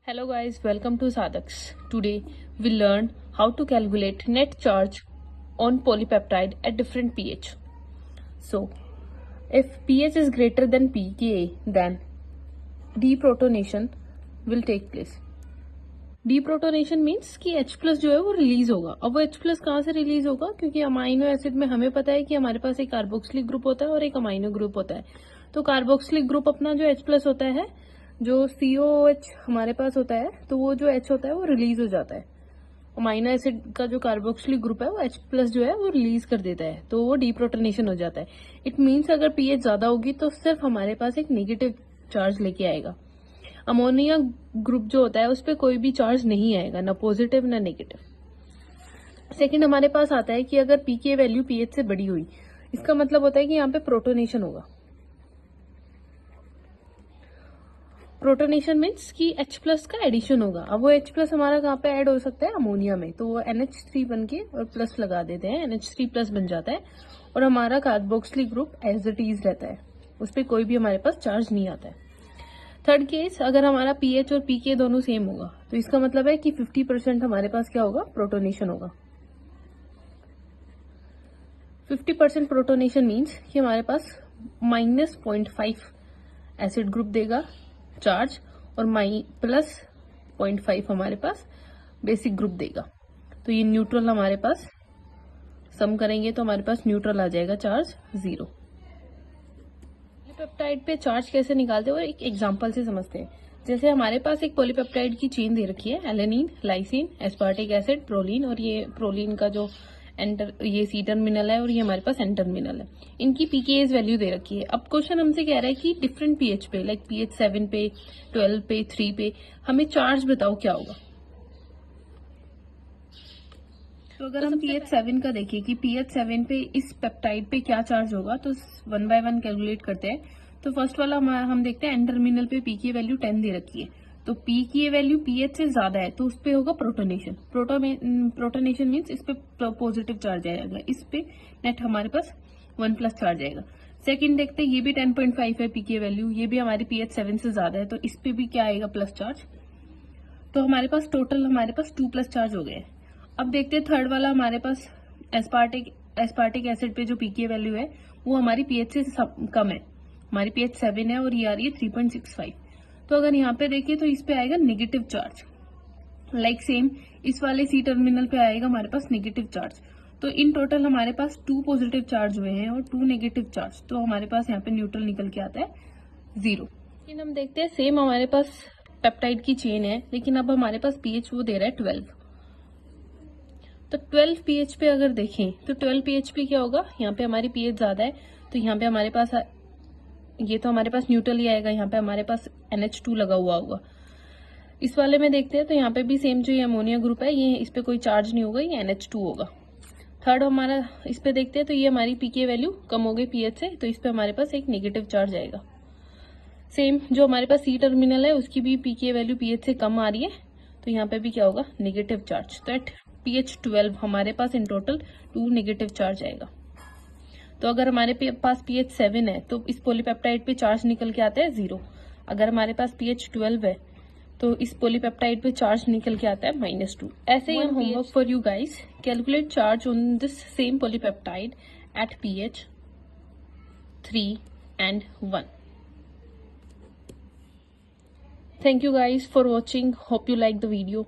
Hello guys, welcome to Sadaks. Today we learn how to calculate net charge on polypeptide at different pH. So, if pH is greater than pKa, then deprotonation will take place. Deprotonation means कि H plus जो है वो release होगा. अब वो H plus कहाँ से release होगा? क्योंकि अमाइनो एसिड में हमें पता है कि हमारे पास एक कार्बोक्सिलिक ग्रुप होता है और एक अमाइनो ग्रुप होता है. तो कार्बोक्सिलिक ग्रुप अपना जो H प्लस होता है, जो COOH हमारे पास होता है, तो वो जो H होता है वो रिलीज हो जाता है. अमाइनो एसिड का जो कार्बोक्सिलिक ग्रुप है वो H प्लस जो है वो रिलीज कर देता है, तो वो डीप्रोटोनेशन हो जाता है. इट मीन्स अगर पीएच ज्यादा होगी तो सिर्फ हमारे पास एक नेगेटिव चार्ज लेके आएगा. अमोनिया ग्रुप जो होता है उस पर कोई भी चार्ज नहीं आएगा, ना पॉजिटिव ना नेगेटिव. सेकंड हमारे पास आता है कि अगर पी की वैल्यू पीएच से बड़ी हुई, इसका मतलब होता है कि यहाँ पे प्रोटोनेशन होगा. प्रोटोनेशन मीन्स कि H प्लस का एडिशन होगा. अब वो H प्लस हमारा कहाँ पे ऐड हो सकता है? अमोनिया में. तो वो NH3 बन के और प्लस लगा देते हैं, NH3 प्लस बन जाता है और हमारा carboxylic group as it is रहता है, उस पर कोई भी हमारे पास चार्ज नहीं आता है. थर्ड केस, अगर हमारा पीएच और पीके दोनों सेम होगा तो इसका मतलब है कि 50% हमारे पास क्या होगा? प्रोटोनेशन होगा. 50% प्रोटोनेशन मीन्स कि हमारे पास -0.5 एसिड ग्रुप देगा चार्ज और प्लस 0.5 हमारे पास बेसिक ग्रुप देगा. तो ये न्यूट्रल हमारे पास सम करेंगे तो हमारे पास न्यूट्रल आ जाएगा, चार्ज 0. पॉलीपेप्टाइड पे चार्ज कैसे निकालते हैं और एक एग्जांपल से समझते हैं. जैसे हमारे पास एक पॉलीपेप्टाइड की चेन दे रखी है, alanine, lysine, aspartic acid, proline, और ये प्रोलीन का जो ये सी टर्मिनल है और ये हमारे पास एन टर्मिनल है. इनकी पीकेएस वैल्यू दे रखी है. अब क्वेश्चन हमसे कह रहा है कि डिफरेंट पीएच पे, लाइक पीएच 7 पे, 12 पे, 3 पे हमें चार्ज बताओ क्या होगा. तो अगर हम पीएच 7 का देखें कि पीएच 7 पे इस पेप्टाइड पे क्या चार्ज होगा, तो 1 बाय 1 कैलकुलेट करते हैं. तो फर्स्ट वाला हम देखते हैं, एन टर्मिनल पे पी की वैल्यू 10 दे रखी है. तो पी की वैल्यू पीएच से ज्यादा है तो उस पे होगा प्रोटोनेशन. प्रोटोनेशन मीन्स इस पे पॉजिटिव चार्ज आएगा, इस पे नेट हमारे पास 1 प्लस चार्ज आएगा. सेकंड देखते हैं, ये भी 10.5 है पी की वैल्यू, ये भी हमारी पीएच 7 से ज्यादा है तो इस पे भी क्या आएगा? Plus charge. तो हमारे पास टोटल हमारे पास 2 प्लस चार्ज हो गए. अब देखते हैं थर्ड वाला, हमारे पास एस्पार्टिक एसिड पे जो पीके वैल्यू है वो हमारी पीएच से कम है. हमारी पीएच 7 है और ये आ रही है 3.65. तो अगर यहाँ पे देखिए तो इस पे आएगा नेगेटिव चार्ज. लाइक सेम इस वाले सी टर्मिनल पे आएगा हमारे पास नेगेटिव चार्ज. तो इन टोटल हमारे पास 2 पॉजिटिव चार्ज हुए हैं और 2 नेगेटिव चार्ज, तो हमारे पास यहाँ पे न्यूट्रल निकल के आता है 0. लेकिन हम देखते हैं सेम हमारे पास पेप्टाइड की चेन है, लेकिन अब हमारे पास पीएच वो दे रहा है 12. तो 12 पीएच पे अगर देखें तो 12 पीएच पे क्या होगा? यहाँ पे हमारी पीएच ज्यादा है तो यहाँ पे हमारे पास ये तो हमारे पास न्यूट्रल ही आएगा, यहाँ पे हमारे पास NH2 लगा हुआ होगा. इस वाले में देखते हैं तो यहाँ पे भी सेम, जो ये अमोनिया ग्रुप है ये इस पे कोई चार्ज नहीं होगा, ये NH2 होगा. थर्ड हमारा इस पे देखते हैं तो ये हमारी पीके वैल्यू कम हो गई पीएच से, तो इस पे हमारे पास एक नेगेटिव चार्ज आएगा. सेम जो हमारे पास सी टर्मिनल है उसकी भी पीके वैल्यू पीएच से कम आ रही है, तो यहाँ पे भी क्या होगा? Negative charge. तो एट पीएच 12 हमारे पास इन टोटल 2 नेगेटिव चार्ज आएगा. तो अगर हमारे पास पीएच 7 है तो इस पॉलीपेप्टाइड पे चार्ज निकल के आता है 0. अगर हमारे पास पीएच 12 है तो इस पॉलीपेप्टाइड पे चार्ज निकल के आता है -2. ऐसे ही हम homework for you guys, calculate charge on this same polypeptide at pH 3 and 1. Thank you guys for watching. Hope you like the video.